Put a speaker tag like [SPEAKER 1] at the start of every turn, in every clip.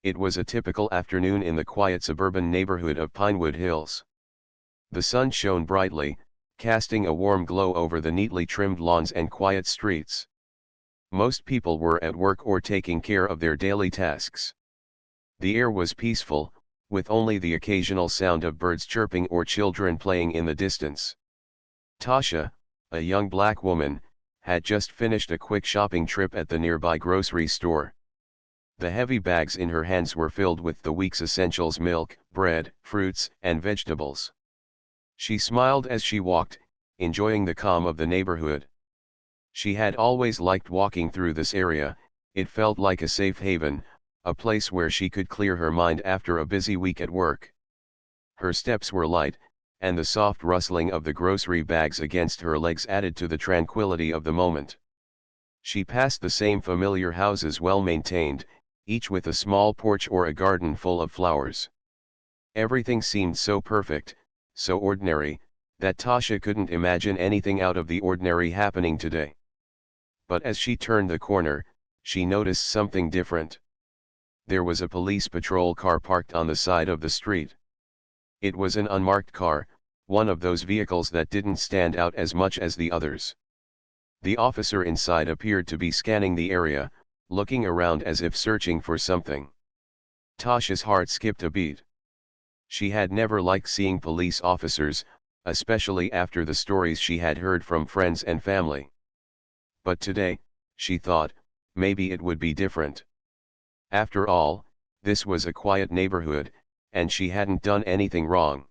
[SPEAKER 1] It was a typical afternoon in the quiet suburban neighborhood of Pinewood Hills. The sun shone brightly, casting a warm glow over the neatly trimmed lawns and quiet streets. Most people were at work or taking care of their daily tasks. The air was peaceful, with only the occasional sound of birds chirping or children playing in the distance. Tasha, a young black woman, had just finished a quick shopping trip at the nearby grocery store. The heavy bags in her hands were filled with the week's essentials: milk, bread, fruits, and vegetables. She smiled as she walked, enjoying the calm of the neighborhood. She had always liked walking through this area. It felt like a safe haven, a place where she could clear her mind after a busy week at work. Her steps were light, and the soft rustling of the grocery bags against her legs added to the tranquility of the moment. She passed the same familiar houses, well maintained, each with a small porch or a garden full of flowers. Everything seemed so perfect, so ordinary, that Tasha couldn't imagine anything out of the ordinary happening today. But as she turned the corner, she noticed something different. There was a police patrol car parked on the side of the street. It was an unmarked car, one of those vehicles that didn't stand out as much as the others. The officer inside appeared to be scanning the area, looking around as if searching for something. Tasha's heart skipped a beat. She had never liked seeing police officers, especially after the stories she had heard from friends and family. But today, she thought, maybe it would be different. After all, this was a quiet neighborhood, and she hadn't done anything wrong.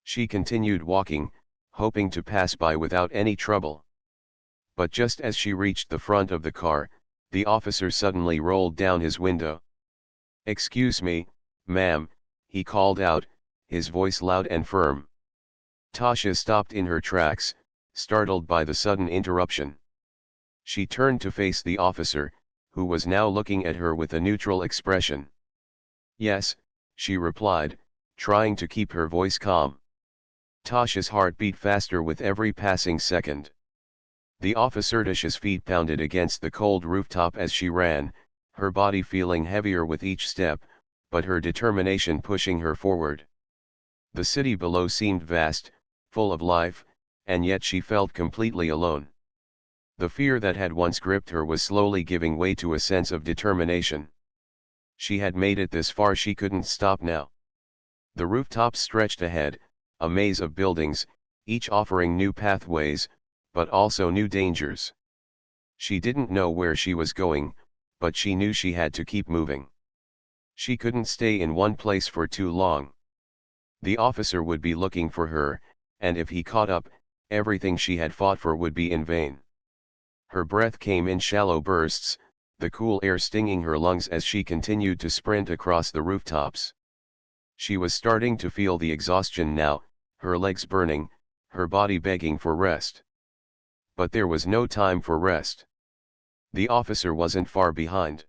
[SPEAKER 1] She continued walking, hoping to pass by without any trouble. But just as she reached the front of the car, the officer suddenly rolled down his window. "Excuse me, ma'am," he called out, his voice loud and firm. Tasha stopped in her tracks, startled by the sudden interruption. She turned to face the officer, who was now looking at her with a neutral expression. "Yes," she replied, trying to keep her voice calm. Tasha's heart beat faster with every passing second. The officer's feet pounded against the cold rooftop as she ran, her body feeling heavier with each step, but her determination pushing her forward. The city below seemed vast, full of life, and yet she felt completely alone. The fear that had once gripped her was slowly giving way to a sense of determination. She had made it this far, she couldn't stop now. The rooftops stretched ahead, a maze of buildings, each offering new pathways, but also new dangers. She didn't know where she was going, but she knew she had to keep moving. She couldn't stay in one place for too long. The officer would be looking for her, and if he caught up, everything she had fought for would be in vain. Her breath came in shallow bursts, the cool air stinging her lungs as she continued to sprint across the rooftops. She was starting to feel the exhaustion now, her legs burning, her body begging for rest. But there was no time for rest. The officer wasn't far behind.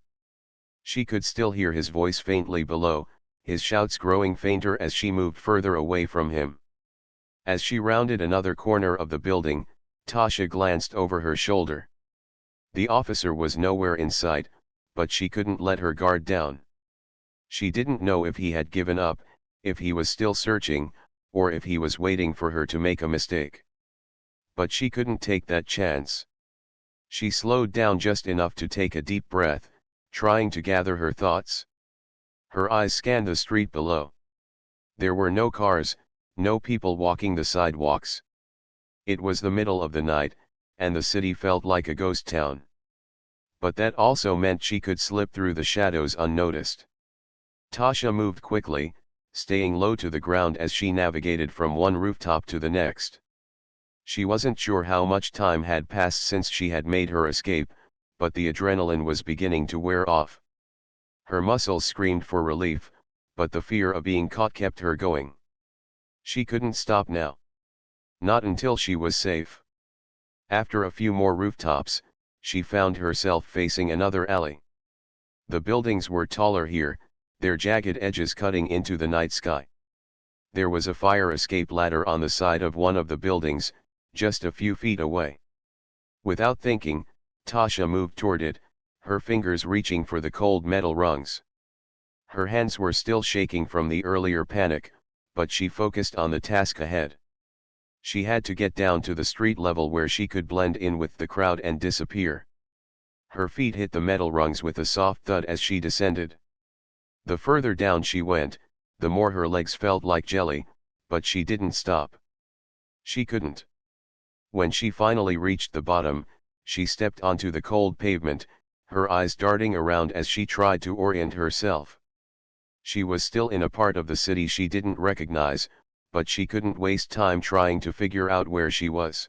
[SPEAKER 1] She could still hear his voice faintly below, his shouts growing fainter as she moved further away from him. As she rounded another corner of the building, Tasha glanced over her shoulder. The officer was nowhere in sight, but she couldn't let her guard down. She didn't know if he had given up, if he was still searching, or if he was waiting for her to make a mistake. But she couldn't take that chance. She slowed down just enough to take a deep breath, trying to gather her thoughts. Her eyes scanned the street below. There were no cars, no people walking the sidewalks. It was the middle of the night, and the city felt like a ghost town. But that also meant she could slip through the shadows unnoticed. Tasha moved quickly, staying low to the ground as she navigated from one rooftop to the next. She wasn't sure how much time had passed since she had made her escape, but the adrenaline was beginning to wear off. Her muscles screamed for relief, but the fear of being caught kept her going. She couldn't stop now. Not until she was safe. After a few more rooftops, she found herself facing another alley. The buildings were taller here, their jagged edges cutting into the night sky. There was a fire escape ladder on the side of one of the buildings, just a few feet away. Without thinking, Tasha moved toward it, her fingers reaching for the cold metal rungs. Her hands were still shaking from the earlier panic, but she focused on the task ahead. She had to get down to the street level where she could blend in with the crowd and disappear. Her feet hit the metal rungs with a soft thud as she descended. The further down she went, the more her legs felt like jelly, but she didn't stop. She couldn't. When she finally reached the bottom, she stepped onto the cold pavement, her eyes darting around as she tried to orient herself. She was still in a part of the city she didn't recognize, but she couldn't waste time trying to figure out where she was.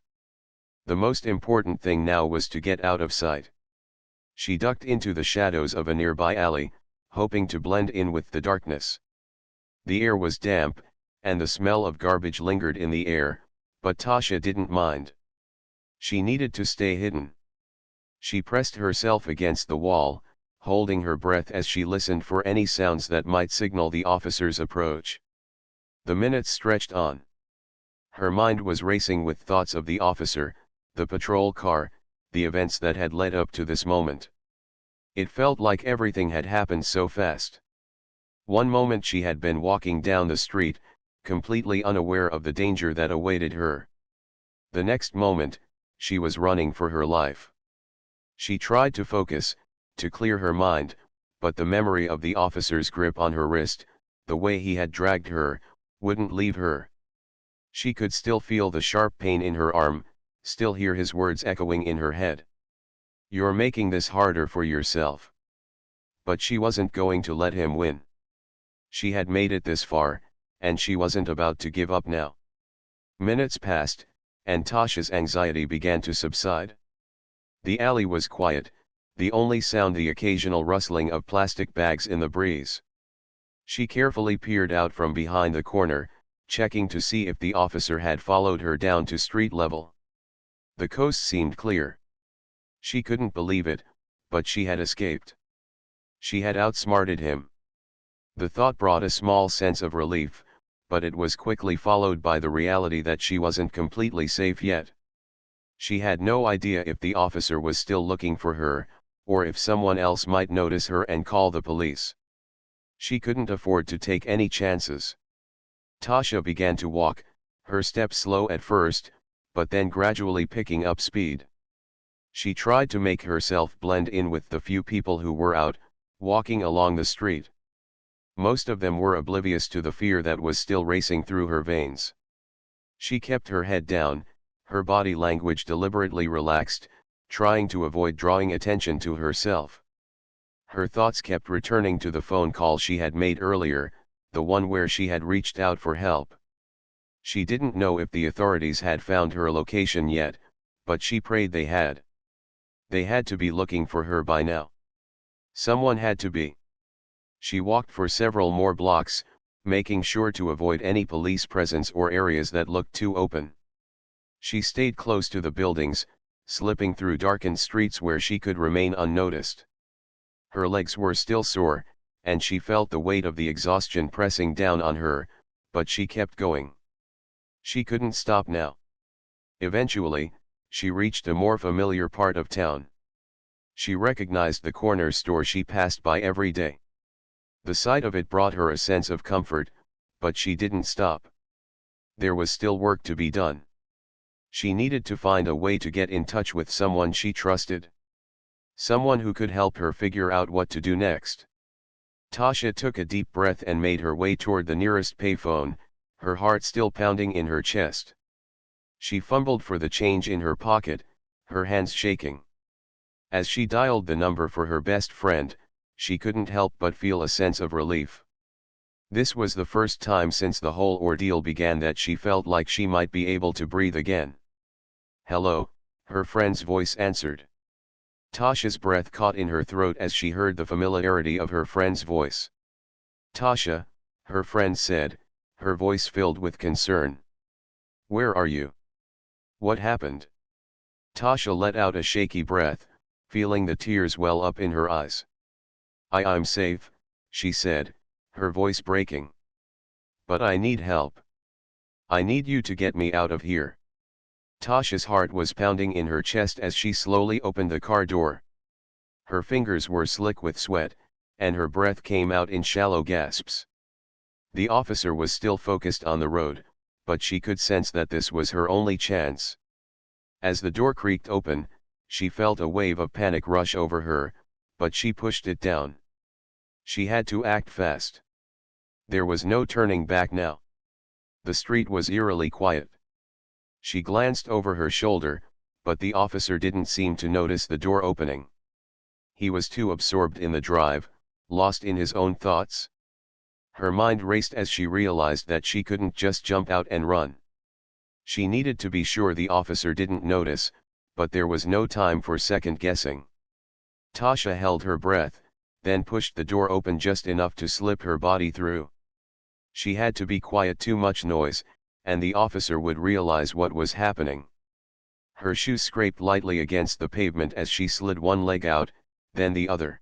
[SPEAKER 1] The most important thing now was to get out of sight. She ducked into the shadows of a nearby alley, hoping to blend in with the darkness. The air was damp, and the smell of garbage lingered in the air, but Tasha didn't mind. She needed to stay hidden. She pressed herself against the wall, holding her breath as she listened for any sounds that might signal the officer's approach. The minutes stretched on. Her mind was racing with thoughts of the officer, the patrol car, the events that had led up to this moment. It felt like everything had happened so fast. One moment she had been walking down the street, completely unaware of the danger that awaited her. The next moment, she was running for her life. She tried to focus, to clear her mind, but the memory of the officer's grip on her wrist, the way he had dragged her, wouldn't leave her. She could still feel the sharp pain in her arm, still hear his words echoing in her head. "You're making this harder for yourself." But she wasn't going to let him win. She had made it this far, and she wasn't about to give up now. Minutes passed, and Tasha's anxiety began to subside. The alley was quiet, the only sound the occasional rustling of plastic bags in the breeze. She carefully peered out from behind the corner, checking to see if the officer had followed her down to street level. The coast seemed clear. She couldn't believe it, but she had escaped. She had outsmarted him. The thought brought a small sense of relief, but it was quickly followed by the reality that she wasn't completely safe yet. She had no idea if the officer was still looking for her, or if someone else might notice her and call the police. She couldn't afford to take any chances. Tasha began to walk, her steps slow at first, but then gradually picking up speed. She tried to make herself blend in with the few people who were out, walking along the street. Most of them were oblivious to the fear that was still racing through her veins. She kept her head down, her body language deliberately relaxed, trying to avoid drawing attention to herself. Her thoughts kept returning to the phone call she had made earlier, the one where she had reached out for help. She didn't know if the authorities had found her location yet, but she prayed they had. They had to be looking for her by now. Someone had to be. She walked for several more blocks, making sure to avoid any police presence or areas that looked too open. She stayed close to the buildings, slipping through darkened streets where she could remain unnoticed. Her legs were still sore, and she felt the weight of the exhaustion pressing down on her, but she kept going. She couldn't stop now. Eventually, she reached a more familiar part of town. She recognized the corner store she passed by every day. The sight of it brought her a sense of comfort, but she didn't stop. There was still work to be done. She needed to find a way to get in touch with someone she trusted. Someone who could help her figure out what to do next. Tasha took a deep breath and made her way toward the nearest payphone, her heart still pounding in her chest. She fumbled for the change in her pocket, her hands shaking. As she dialed the number for her best friend, she couldn't help but feel a sense of relief. This was the first time since the whole ordeal began that she felt like she might be able to breathe again. "Hello," her friend's voice answered. Tasha's breath caught in her throat as she heard the familiarity of her friend's voice. "Tasha," her friend said, her voice filled with concern. "Where are you? What happened?" Tasha let out a shaky breath, feeling the tears well up in her eyes. I'm safe," she said, her voice breaking. "But I need help. I need you to get me out of here." Tasha's heart was pounding in her chest as she slowly opened the car door. Her fingers were slick with sweat, and her breath came out in shallow gasps. The officer was still focused on the road, but she could sense that this was her only chance. As the door creaked open, she felt a wave of panic rush over her, but she pushed it down. She had to act fast. There was no turning back now. The street was eerily quiet. She glanced over her shoulder, but the officer didn't seem to notice the door opening. He was too absorbed in the drive, lost in his own thoughts. Her mind raced as she realized that she couldn't just jump out and run. She needed to be sure the officer didn't notice, but there was no time for second guessing. Tasha held her breath, then pushed the door open just enough to slip her body through. She had to be quiet, too much noise, and the officer would realize what was happening. Her shoes scraped lightly against the pavement as she slid one leg out, then the other.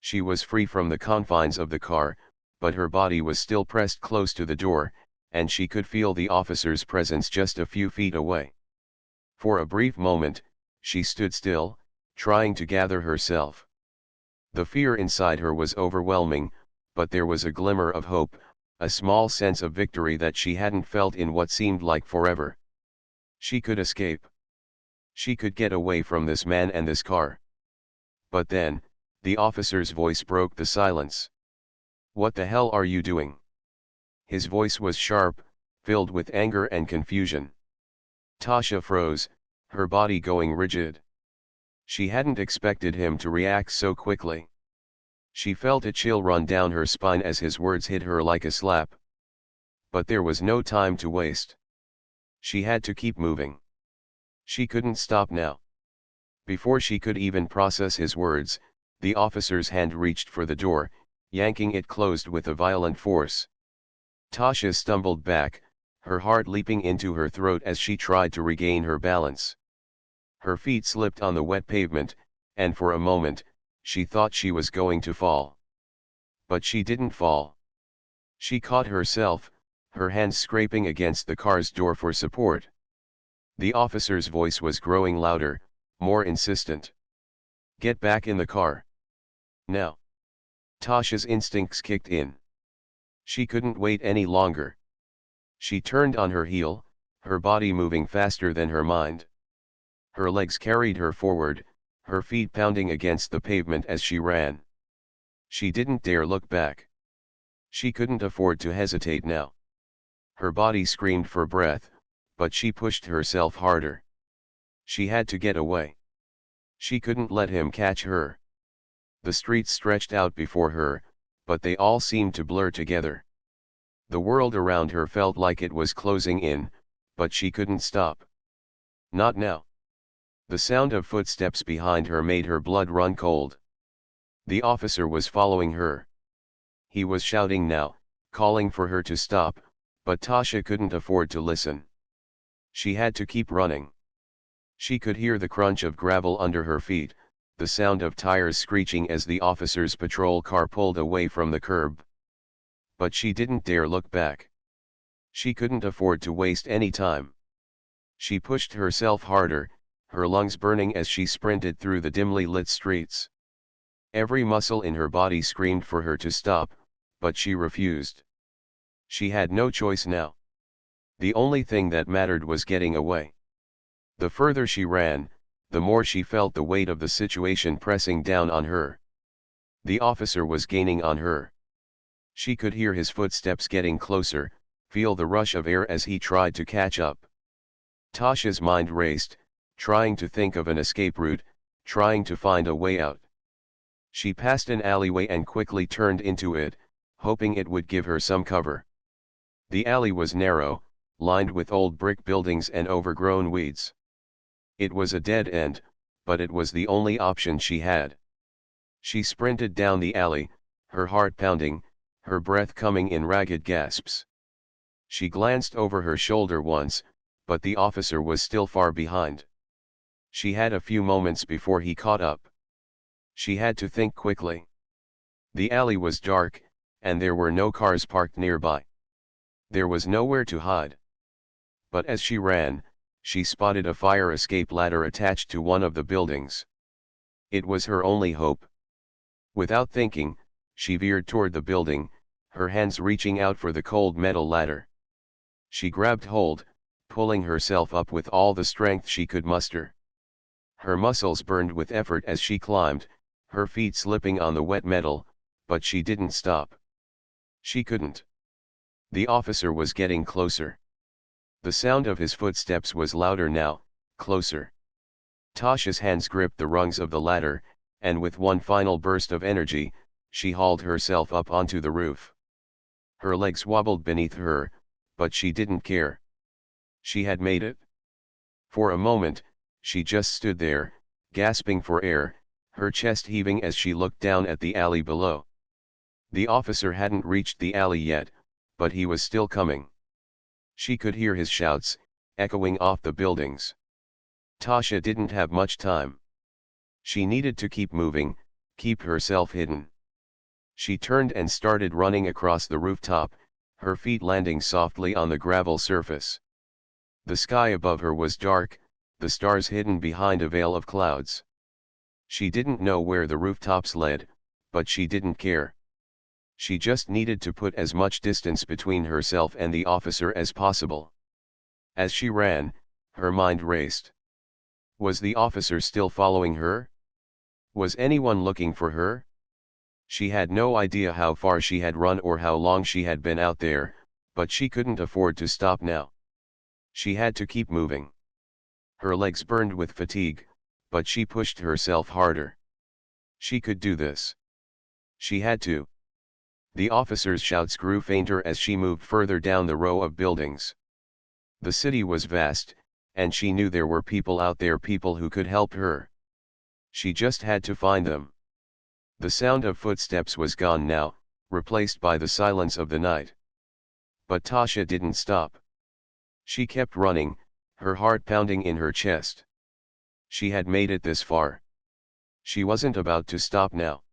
[SPEAKER 1] She was free from the confines of the car, but her body was still pressed close to the door, and she could feel the officer's presence just a few feet away. For a brief moment, she stood still, trying to gather herself. The fear inside her was overwhelming, but there was a glimmer of hope, a small sense of victory that she hadn't felt in what seemed like forever. She could escape. She could get away from this man and this car. But then, the officer's voice broke the silence. "What the hell are you doing?" His voice was sharp, filled with anger and confusion. Tasha froze, her body going rigid. She hadn't expected him to react so quickly. She felt a chill run down her spine as his words hit her like a slap. But there was no time to waste. She had to keep moving. She couldn't stop now. Before she could even process his words, the officer's hand reached for the door, yanking it closed with a violent force. Tasha stumbled back, her heart leaping into her throat as she tried to regain her balance. Her feet slipped on the wet pavement, and for a moment, she thought she was going to fall. But she didn't fall. She caught herself, her hands scraping against the car's door for support. The officer's voice was growing louder, more insistent. "Get back in the car. Now." Tasha's instincts kicked in. She couldn't wait any longer. She turned on her heel, her body moving faster than her mind. Her legs carried her forward, her feet pounding against the pavement as she ran. She didn't dare look back. She couldn't afford to hesitate now. Her body screamed for breath, but she pushed herself harder. She had to get away. She couldn't let him catch her. The streets stretched out before her, but they all seemed to blur together. The world around her felt like it was closing in, but she couldn't stop. Not now. The sound of footsteps behind her made her blood run cold. The officer was following her. He was shouting now, calling for her to stop, but Tasha couldn't afford to listen. She had to keep running. She could hear the crunch of gravel under her feet, the sound of tires screeching as the officer's patrol car pulled away from the curb. But she didn't dare look back. She couldn't afford to waste any time. She pushed herself harder, her lungs burning as she sprinted through the dimly lit streets. Every muscle in her body screamed for her to stop, but she refused. She had no choice now. The only thing that mattered was getting away. The further she ran, the more she felt the weight of the situation pressing down on her. The officer was gaining on her. She could hear his footsteps getting closer, feel the rush of air as he tried to catch up. Tasha's mind raced, trying to think of an escape route, trying to find a way out. She passed an alleyway and quickly turned into it, hoping it would give her some cover. The alley was narrow, lined with old brick buildings and overgrown weeds. It was a dead end, but it was the only option she had. She sprinted down the alley, her heart pounding, her breath coming in ragged gasps. She glanced over her shoulder once, but the officer was still far behind. She had a few moments before he caught up. She had to think quickly. The alley was dark, and there were no cars parked nearby. There was nowhere to hide. But as she ran, she spotted a fire escape ladder attached to one of the buildings. It was her only hope. Without thinking, She veered toward the building, her hands reaching out for the cold metal ladder. She grabbed hold, pulling herself up with all the strength she could muster. Her muscles burned with effort as she climbed, her feet slipping on the wet metal, but she didn't stop. She couldn't. The officer was getting closer. The sound of his footsteps was louder now, closer. Tasha's hands gripped the rungs of the ladder, and with one final burst of energy, she hauled herself up onto the roof. Her legs wobbled beneath her, but she didn't care. She had made it. For a moment, she just stood there, gasping for air, her chest heaving as she looked down at the alley below. The officer hadn't reached the alley yet, but he was still coming. She could hear his shouts, echoing off the buildings. Tasha didn't have much time. She needed to keep moving, keep herself hidden. She turned and started running across the rooftop, her feet landing softly on the gravel surface. The sky above her was dark, the stars hidden behind a veil of clouds. She didn't know where the rooftops led, but she didn't care. She just needed to put as much distance between herself and the officer as possible. As she ran, her mind raced. Was the officer still following her? Was anyone looking for her? She had no idea how far she had run or how long she had been out there, but she couldn't afford to stop now. She had to keep moving. Her legs burned with fatigue, but she pushed herself harder. She could do this. She had to. The officer's shouts grew fainter as she moved further down the row of buildings. The city was vast, and she knew there were people out there, people who could help her. She just had to find them. The sound of footsteps was gone now, replaced by the silence of the night. But Tasha didn't stop. She kept running, her heart pounding in her chest. She had made it this far. She wasn't about to stop now.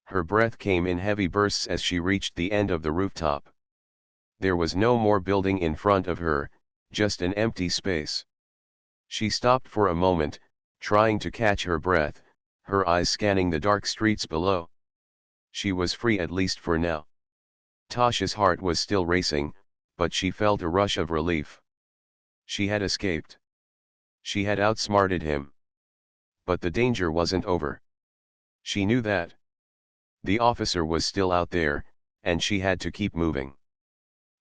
[SPEAKER 1] Her breath came in heavy bursts as she reached the end of the rooftop. There was no more building in front of her, just an empty space. She stopped for a moment, trying to catch her breath, her eyes scanning the dark streets below. She was free, at least for now. Tasha's heart was still racing, but she felt a rush of relief. She had escaped. She had outsmarted him. But the danger wasn't over. She knew that. The officer was still out there, and she had to keep moving.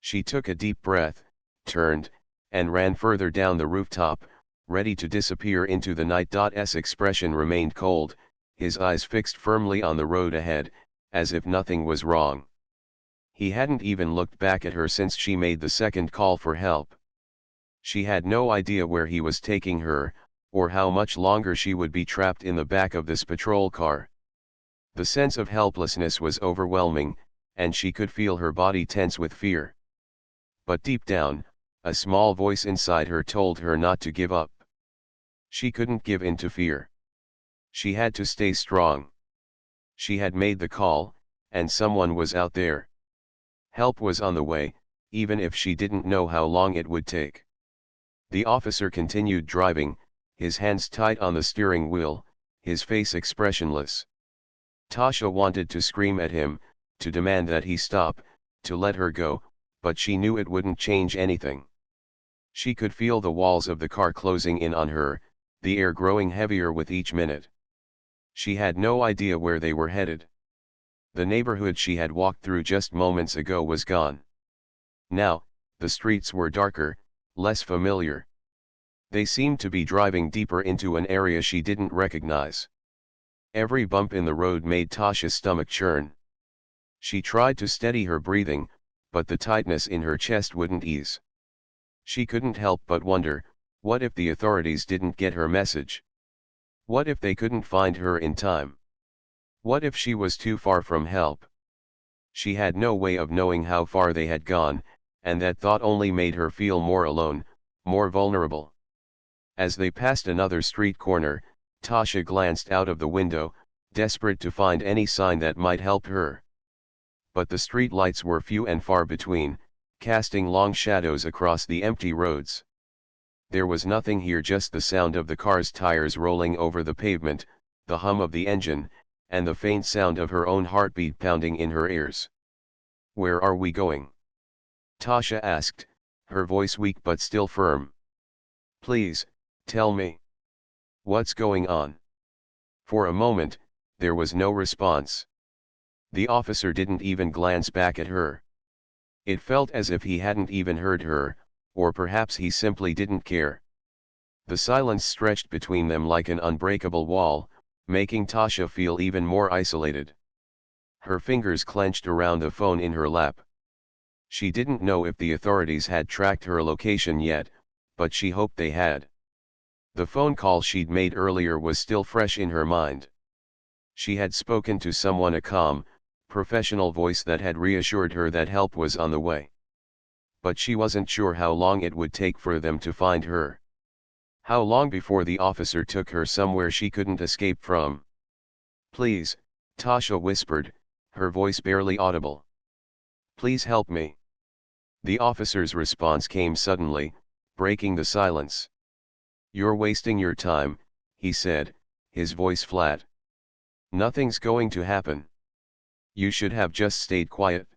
[SPEAKER 1] She took a deep breath, turned, and ran further down the rooftop, ready to disappear into the night. S expression remained cold, his eyes fixed firmly on the road ahead, as if nothing was wrong. He hadn't even looked back at her since she made the second call for help. She had no idea where he was taking her, or how much longer she would be trapped in the back of this patrol car. The sense of helplessness was overwhelming, and she could feel her body tense with fear. But deep down, a small voice inside her told her not to give up. She couldn't give in to fear. She had to stay strong. She had made the call, and someone was out there. Help was on the way, even if she didn't know how long it would take. The officer continued driving, his hands tight on the steering wheel, his face expressionless. Tasha wanted to scream at him, to demand that he stop, to let her go, but she knew it wouldn't change anything. She could feel the walls of the car closing in on her, the air growing heavier with each minute. She had no idea where they were headed. The neighborhood she had walked through just moments ago was gone. Now, the streets were darker, less familiar. They seemed to be driving deeper into an area she didn't recognize. Every bump in the road made Tasha's stomach churn. She tried to steady her breathing, but the tightness in her chest wouldn't ease. She couldn't help but wonder, what if the authorities didn't get her message? What if they couldn't find her in time? What if she was too far from help? She had no way of knowing how far they had gone, and that thought only made her feel more alone, more vulnerable. As they passed another street corner, Tasha glanced out of the window, desperate to find any sign that might help her. But the street lights were few and far between, casting long shadows across the empty roads. There was nothing here, just the sound of the car's tires rolling over the pavement, the hum of the engine, and the faint sound of her own heartbeat pounding in her ears. "Where are we going?" Tasha asked, her voice weak but still firm. "Please, tell me. What's going on?" For a moment, there was no response. The officer didn't even glance back at her. It felt as if he hadn't even heard her, or perhaps he simply didn't care. The silence stretched between them like an unbreakable wall, making Tasha feel even more isolated. Her fingers clenched around the phone in her lap. She didn't know if the authorities had tracked her location yet, but she hoped they had. The phone call she'd made earlier was still fresh in her mind. She had spoken to someone, a calm, professional voice that had reassured her that help was on the way. But she wasn't sure how long it would take for them to find her. How long before the officer took her somewhere she couldn't escape from. "Please," Tasha whispered, her voice barely audible. "Please help me." The officer's response came suddenly, breaking the silence. "You're wasting your time," he said, his voice flat. "Nothing's going to happen. You should have just stayed quiet."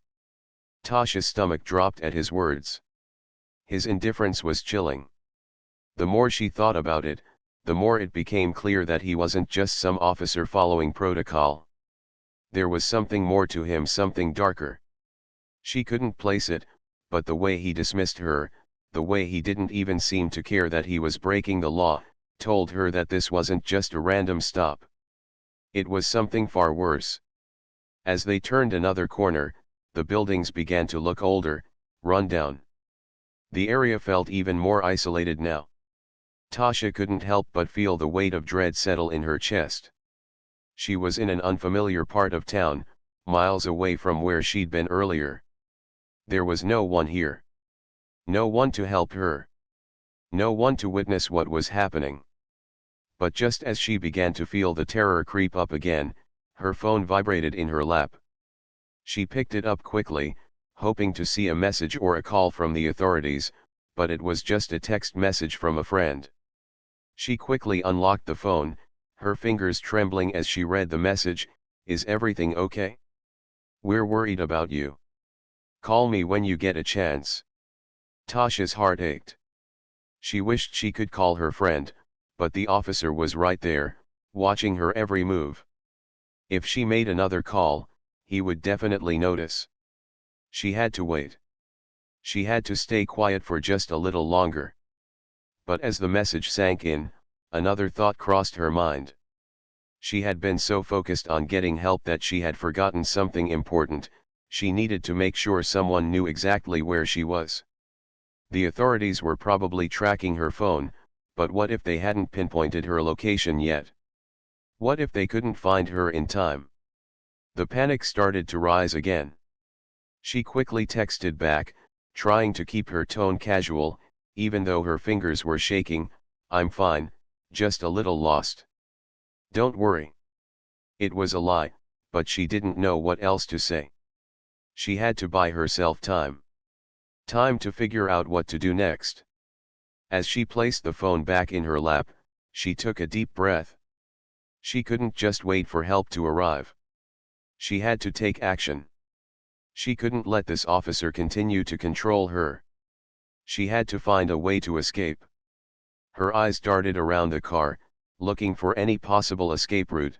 [SPEAKER 1] Tasha's stomach dropped at his words. His indifference was chilling. The more she thought about it, the more it became clear that he wasn't just some officer following protocol. There was something more to him, something darker. She couldn't place it, but the way he dismissed her, the way he didn't even seem to care that he was breaking the law, told her that this wasn't just a random stop. It was something far worse. As they turned another corner, the buildings began to look older, run down. The area felt even more isolated now. Tasha couldn't help but feel the weight of dread settle in her chest. She was in an unfamiliar part of town, miles away from where she'd been earlier. There was no one here. No one to help her. No one to witness what was happening. But just as she began to feel the terror creep up again, her phone vibrated in her lap. She picked it up quickly, hoping to see a message or a call from the authorities, but it was just a text message from a friend. She quickly unlocked the phone, her fingers trembling as she read the message. "Is everything okay? We're worried about you. Call me when you get a chance." Tasha's heart ached. She wished she could call her friend, but the officer was right there, watching her every move. If she made another call, he would definitely notice. She had to wait. She had to stay quiet for just a little longer. But as the message sank in, another thought crossed her mind. She had been so focused on getting help that she had forgotten something important. She needed to make sure someone knew exactly where she was. The authorities were probably tracking her phone, but what if they hadn't pinpointed her location yet? What if they couldn't find her in time? The panic started to rise again. She quickly texted back, trying to keep her tone casual, even though her fingers were shaking. "I'm fine, just a little lost. Don't worry." It was a lie, but she didn't know what else to say. She had to buy herself time. Time to figure out what to do next. As she placed the phone back in her lap, she took a deep breath. She couldn't just wait for help to arrive. She had to take action. She couldn't let this officer continue to control her. She had to find a way to escape. Her eyes darted around the car, looking for any possible escape route.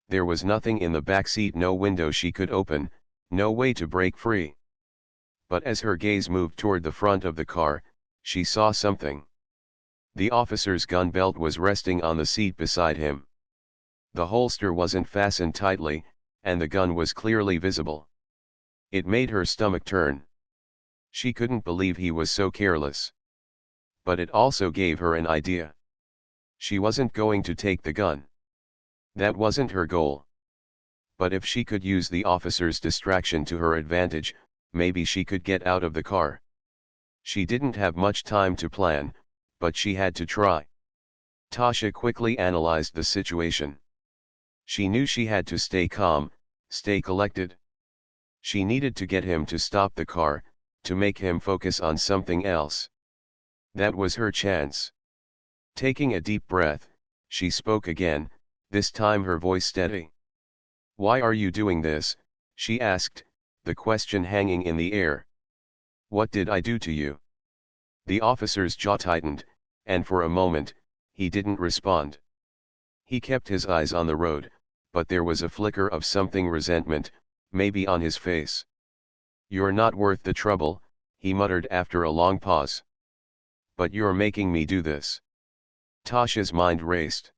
[SPEAKER 1] There was nothing in the back seat, no window she could open, no way to break free. But as her gaze moved toward the front of the car, she saw something. The officer's gun belt was resting on the seat beside him. The holster wasn't fastened tightly, and the gun was clearly visible. It made her stomach turn. She couldn't believe he was so careless. But it also gave her an idea. She wasn't going to take the gun. That wasn't her goal. But if she could use the officer's distraction to her advantage, maybe she could get out of the car. She didn't have much time to plan, but she had to try. Tasha quickly analyzed the situation. She knew she had to stay calm, stay collected. She needed to get him to stop the car, to make him focus on something else. That was her chance. Taking a deep breath, she spoke again, this time her voice steady. "Why are you doing this?" she asked, the question hanging in the air. "What did I do to you?" The officer's jaw tightened, and for a moment, he didn't respond. He kept his eyes on the road, but there was a flicker of something resentment, maybe on his face. "You're not worth the trouble," he muttered after a long pause. "But you're making me do this." Tasha's mind raced.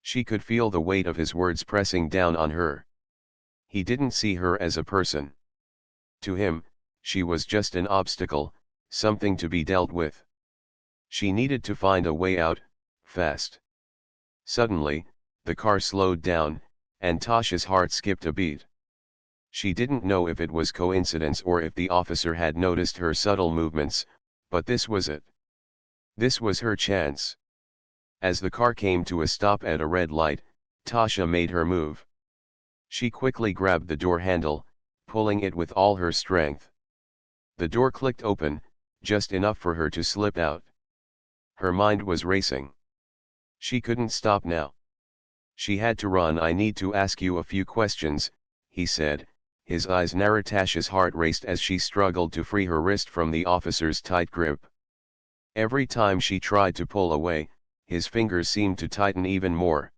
[SPEAKER 1] She could feel the weight of his words pressing down on her. He didn't see her as a person. To him, she was just an obstacle, something to be dealt with. She needed to find a way out, fast. Suddenly, the car slowed down, and Tasha's heart skipped a beat. She didn't know if it was coincidence or if the officer had noticed her subtle movements, but this was it. This was her chance. As the car came to a stop at a red light, Tasha made her move. She quickly grabbed the door handle, pulling it with all her strength. The door clicked open, just enough for her to slip out. Her mind was racing. She couldn't stop now. She had to run. "I need to ask you a few questions," he said, his eyes narrowed. Tasha's heart raced as she struggled to free her wrist from the officer's tight grip. Every time she tried to pull away, his fingers seemed to tighten even more.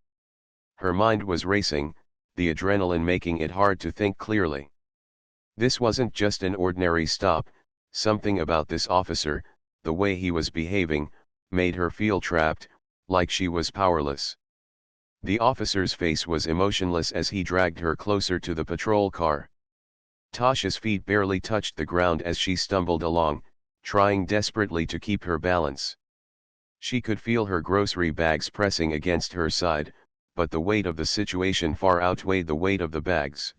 [SPEAKER 1] Her mind was racing, the adrenaline making it hard to think clearly. This wasn't just an ordinary stop. Something about this officer, the way he was behaving, made her feel trapped, like she was powerless. The officer's face was emotionless as he dragged her closer to the patrol car. Tasha's feet barely touched the ground as she stumbled along, trying desperately to keep her balance. She could feel her grocery bags pressing against her side, but the weight of the situation far outweighed the weight of the bags.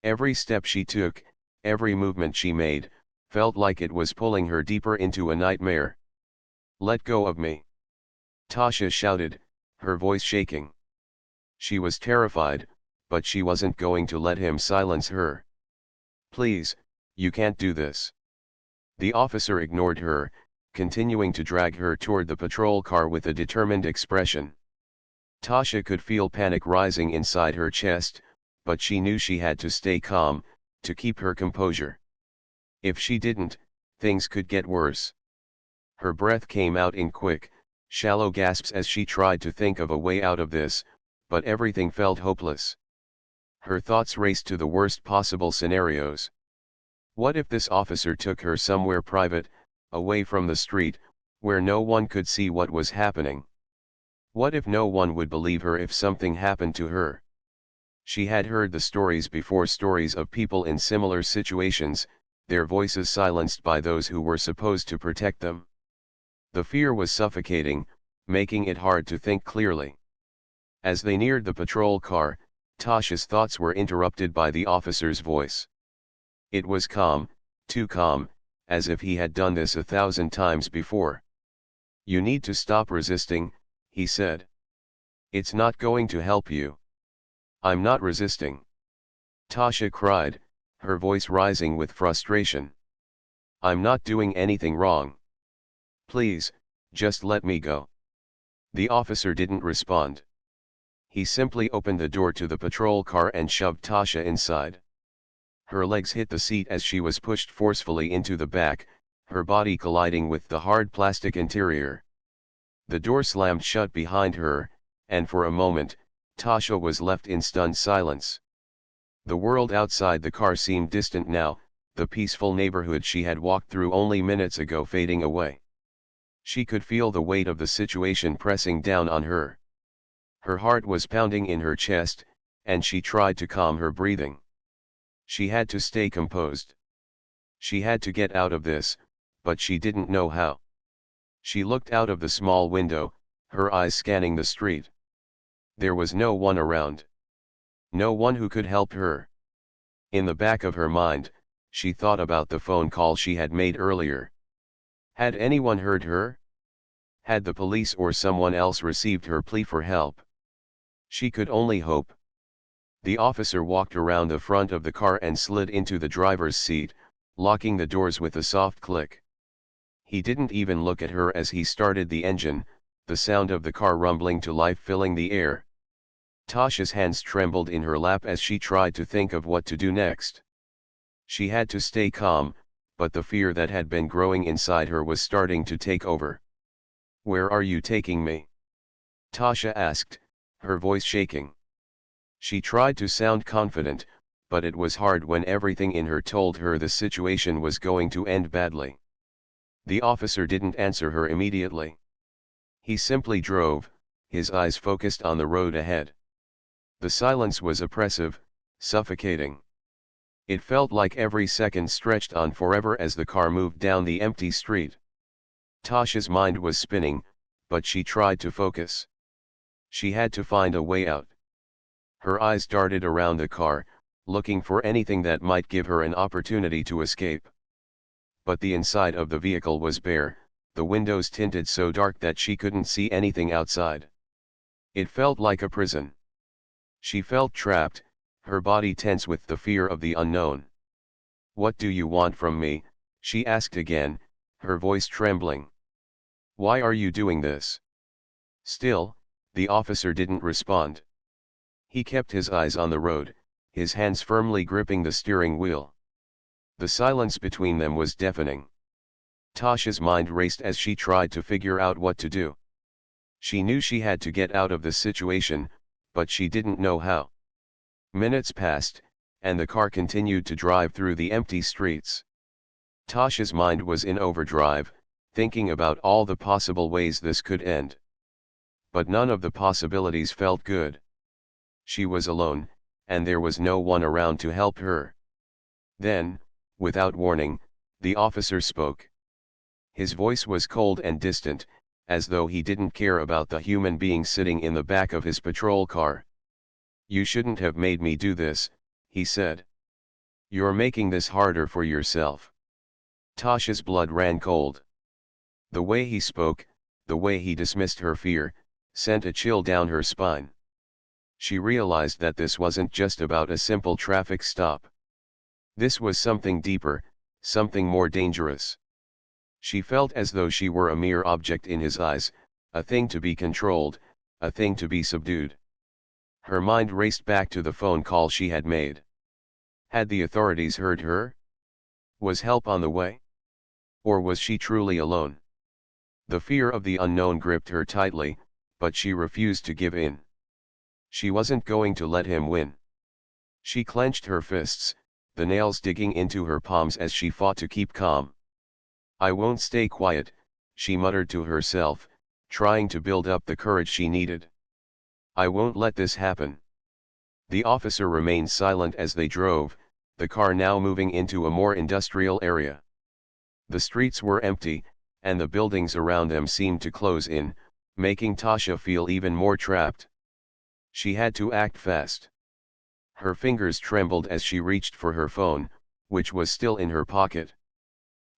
[SPEAKER 1] Every step she took, every movement she made, felt like it was pulling her deeper into a nightmare. "Let go of me!" Tasha shouted, her voice shaking. She was terrified, but she wasn't going to let him silence her. "Please, you can't do this." The officer ignored her, continuing to drag her toward the patrol car with a determined expression. Tasha could feel panic rising inside her chest, but she knew she had to stay calm, to keep her composure. If she didn't, things could get worse. Her breath came out in quick, shallow gasps as she tried to think of a way out of this, but everything felt hopeless. Her thoughts raced to the worst possible scenarios. What if this officer took her somewhere private, away from the street, where no one could see what was happening? What if no one would believe her if something happened to her? She had heard the stories before, stories of people in similar situations, their voices silenced by those who were supposed to protect them. The fear was suffocating, making it hard to think clearly. As they neared the patrol car, Tasha's thoughts were interrupted by the officer's voice. It was calm, too calm, as if he had done this 1,000 times before. "You need to stop resisting," he said. "It's not going to help you." "I'm not resisting," Tasha cried, her voice rising with frustration. "I'm not doing anything wrong. Please, just let me go." The officer didn't respond. He simply opened the door to the patrol car and shoved Tasha inside. Her legs hit the seat as she was pushed forcefully into the back, her body colliding with the hard plastic interior. The door slammed shut behind her, and for a moment, Tasha was left in stunned silence. The world outside the car seemed distant now, the peaceful neighborhood she had walked through only minutes ago fading away. She could feel the weight of the situation pressing down on her. Her heart was pounding in her chest, and she tried to calm her breathing. She had to stay composed. She had to get out of this, but she didn't know how. She looked out of the small window, her eyes scanning the street. There was no one around. No one who could help her. In the back of her mind, she thought about the phone call she had made earlier. Had anyone heard her? Had the police or someone else received her plea for help? She could only hope. The officer walked around the front of the car and slid into the driver's seat, locking the doors with a soft click. He didn't even look at her as he started the engine, the sound of the car rumbling to life filling the air. Tasha's hands trembled in her lap as she tried to think of what to do next. She had to stay calm, but the fear that had been growing inside her was starting to take over. "Where are you taking me?" Tasha asked, her voice shaking. She tried to sound confident, but it was hard when everything in her told her the situation was going to end badly. The officer didn't answer her immediately. He simply drove, his eyes focused on the road ahead. The silence was oppressive, suffocating. It felt like every second stretched on forever as the car moved down the empty street. Tasha's mind was spinning, but she tried to focus. She had to find a way out. Her eyes darted around the car, looking for anything that might give her an opportunity to escape. But the inside of the vehicle was bare, the windows tinted so dark that she couldn't see anything outside. It felt like a prison. She felt trapped, her body tense with the fear of the unknown. "What do you want from me?" she asked again, her voice trembling. "Why are you doing this?" Still, the officer didn't respond. He kept his eyes on the road, his hands firmly gripping the steering wheel. The silence between them was deafening. Tasha's mind raced as she tried to figure out what to do. She knew she had to get out of the situation, but she didn't know how. Minutes passed, and the car continued to drive through the empty streets. Tasha's mind was in overdrive, thinking about all the possible ways this could end. But none of the possibilities felt good. She was alone, and there was no one around to help her. Then, without warning, the officer spoke. His voice was cold and distant, as though he didn't care about the human being sitting in the back of his patrol car. "You shouldn't have made me do this," he said. "You're making this harder for yourself." Tasha's blood ran cold. The way he spoke, the way he dismissed her fear, sent a chill down her spine. She realized that this wasn't just about a simple traffic stop. This was something deeper, something more dangerous. She felt as though she were a mere object in his eyes, a thing to be controlled, a thing to be subdued. Her mind raced back to the phone call she had made. Had the authorities heard her? Was help on the way? Or was she truly alone? The fear of the unknown gripped her tightly, but she refused to give in. She wasn't going to let him win. She clenched her fists, the nails digging into her palms as she fought to keep calm. "I won't stay quiet," she muttered to herself, trying to build up the courage she needed. "I won't let this happen." The officer remained silent as they drove, the car now moving into a more industrial area. The streets were empty, and the buildings around them seemed to close in, making Tasha feel even more trapped. She had to act fast. Her fingers trembled as she reached for her phone, which was still in her pocket.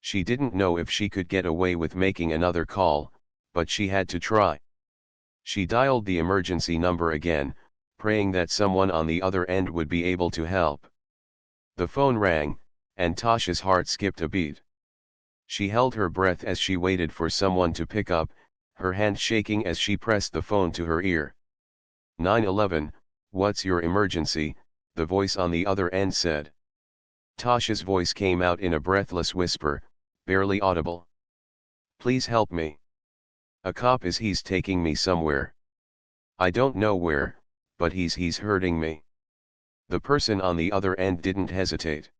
[SPEAKER 1] She didn't know if she could get away with making another call, but she had to try. She dialed the emergency number again, praying that someone on the other end would be able to help. The phone rang, and Tasha's heart skipped a beat. She held her breath as she waited for someone to pick up, her hand shaking as she pressed the phone to her ear. 911, what's your emergency? The voice on the other end said. Tasha's voice came out in a breathless whisper, barely audible. "Please help me. A cop he's taking me somewhere. I don't know where, but he's hurting me." The person on the other end didn't hesitate.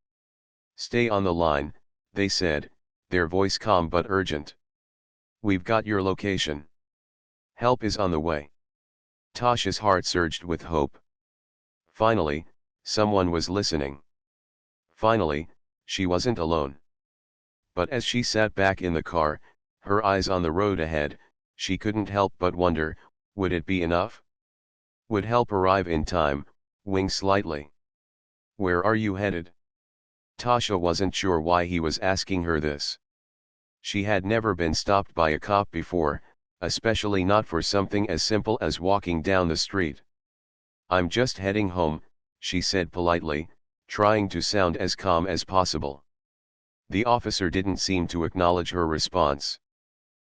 [SPEAKER 1] "Stay on the line," they said, their voice calm but urgent. "We've got your location. Help is on the way." Tasha's heart surged with hope. Finally, someone was listening. Finally, she wasn't alone. But as she sat back in the car, her eyes on the road ahead, she couldn't help but wonder, would it be enough? Would help arrive in time, wing slightly? "Where are you headed?" Tasha wasn't sure why he was asking her this. She had never been stopped by a cop before, especially not for something as simple as walking down the street. "I'm just heading home," she said politely, trying to sound as calm as possible. The officer didn't seem to acknowledge her response.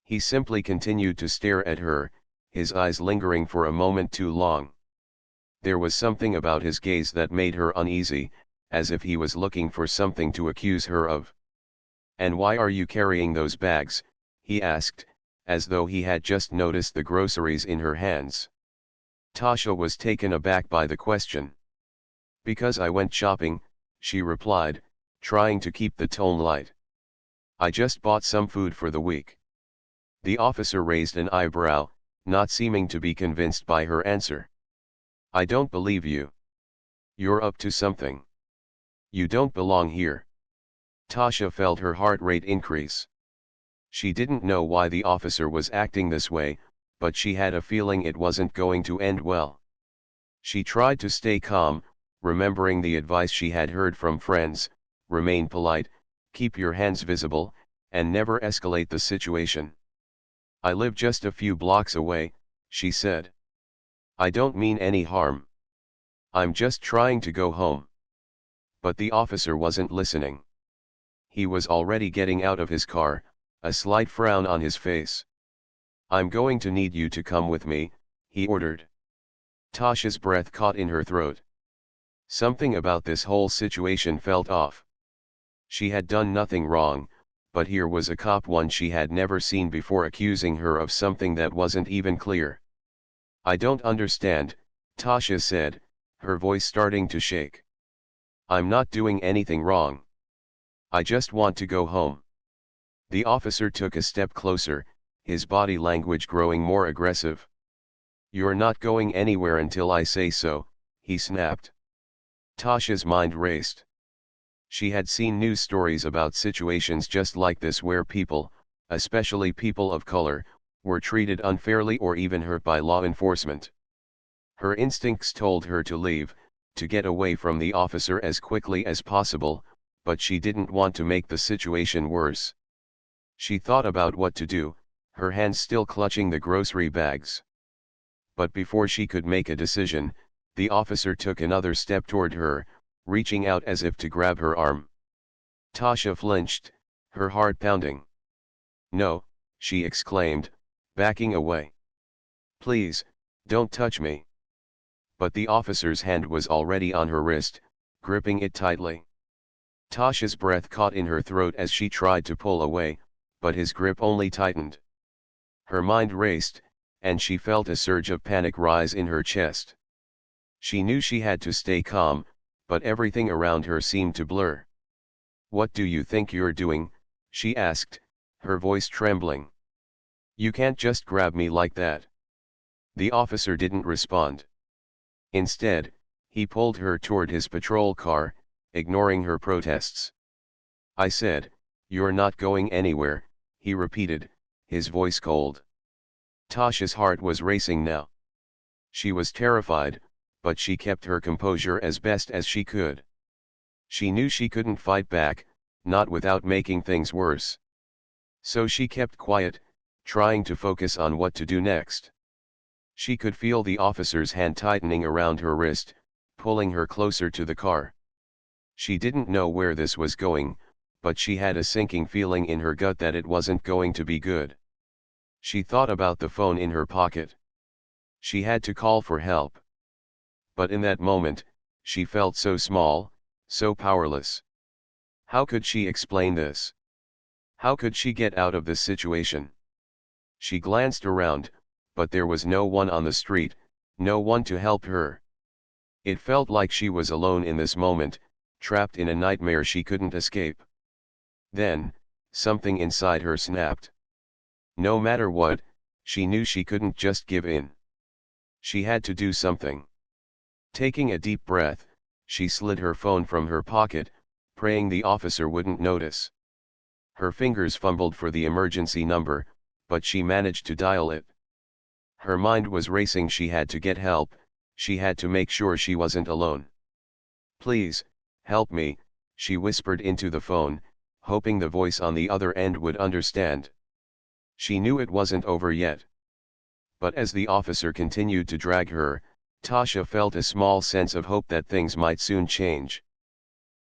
[SPEAKER 1] He simply continued to stare at her, his eyes lingering for a moment too long. There was something about his gaze that made her uneasy, as if he was looking for something to accuse her of. "And why are you carrying those bags?" he asked, as though he had just noticed the groceries in her hands. Tasha was taken aback by the question. "Because I went shopping," she replied, trying to keep the tone light. "I just bought some food for the week." The officer raised an eyebrow, not seeming to be convinced by her answer. "I don't believe you. You're up to something. You don't belong here." Tasha felt her heart rate increase. She didn't know why the officer was acting this way, but she had a feeling it wasn't going to end well. She tried to stay calm, remembering the advice she had heard from friends: remain polite, keep your hands visible, and never escalate the situation. "I live just a few blocks away," she said. "I don't mean any harm. I'm just trying to go home." But the officer wasn't listening. He was already getting out of his car, a slight frown on his face. "I'm going to need you to come with me," he ordered. Tasha's breath caught in her throat. Something about this whole situation felt off. She had done nothing wrong, but here was a cop one she had never seen before accusing her of something that wasn't even clear. "I don't understand," Tasha said, her voice starting to shake. "I'm not doing anything wrong. I just want to go home." The officer took a step closer, his body language growing more aggressive. "You're not going anywhere until I say so," he snapped. Tasha's mind raced. She had seen news stories about situations just like this where people, especially people of color, were treated unfairly or even hurt by law enforcement. Her instincts told her to leave, to get away from the officer as quickly as possible, but she didn't want to make the situation worse. She thought about what to do, her hands still clutching the grocery bags. But before she could make a decision, the officer took another step toward her, reaching out as if to grab her arm. Tasha flinched, her heart pounding. "No," she exclaimed, backing away. "Please, don't touch me." But the officer's hand was already on her wrist, gripping it tightly. Tasha's breath caught in her throat as she tried to pull away, but his grip only tightened. Her mind raced, and she felt a surge of panic rise in her chest. She knew she had to stay calm, but everything around her seemed to blur. "What do you think you're doing?" she asked, her voice trembling. "You can't just grab me like that." The officer didn't respond. Instead, he pulled her toward his patrol car, ignoring her protests. "I said, you're not going anywhere," he repeated, his voice cold. Tasha's heart was racing now. She was terrified, but she kept her composure as best as she could. She knew she couldn't fight back, not without making things worse. So she kept quiet, trying to focus on what to do next. She could feel the officer's hand tightening around her wrist, pulling her closer to the car. She didn't know where this was going, but she had a sinking feeling in her gut that it wasn't going to be good. She thought about the phone in her pocket. She had to call for help. But in that moment, she felt so small, so powerless. How could she explain this? How could she get out of this situation? She glanced around, but there was no one on the street, no one to help her. It felt like she was alone in this moment, trapped in a nightmare she couldn't escape. Then, something inside her snapped. No matter what, she knew she couldn't just give in. She had to do something. Taking a deep breath, she slid her phone from her pocket, praying the officer wouldn't notice. Her fingers fumbled for the emergency number, but she managed to dial it. Her mind was racing. She had to get help, she had to make sure she wasn't alone. "Please, help me," she whispered into the phone, hoping the voice on the other end would understand. She knew it wasn't over yet. But as the officer continued to drag her, Tasha felt a small sense of hope that things might soon change.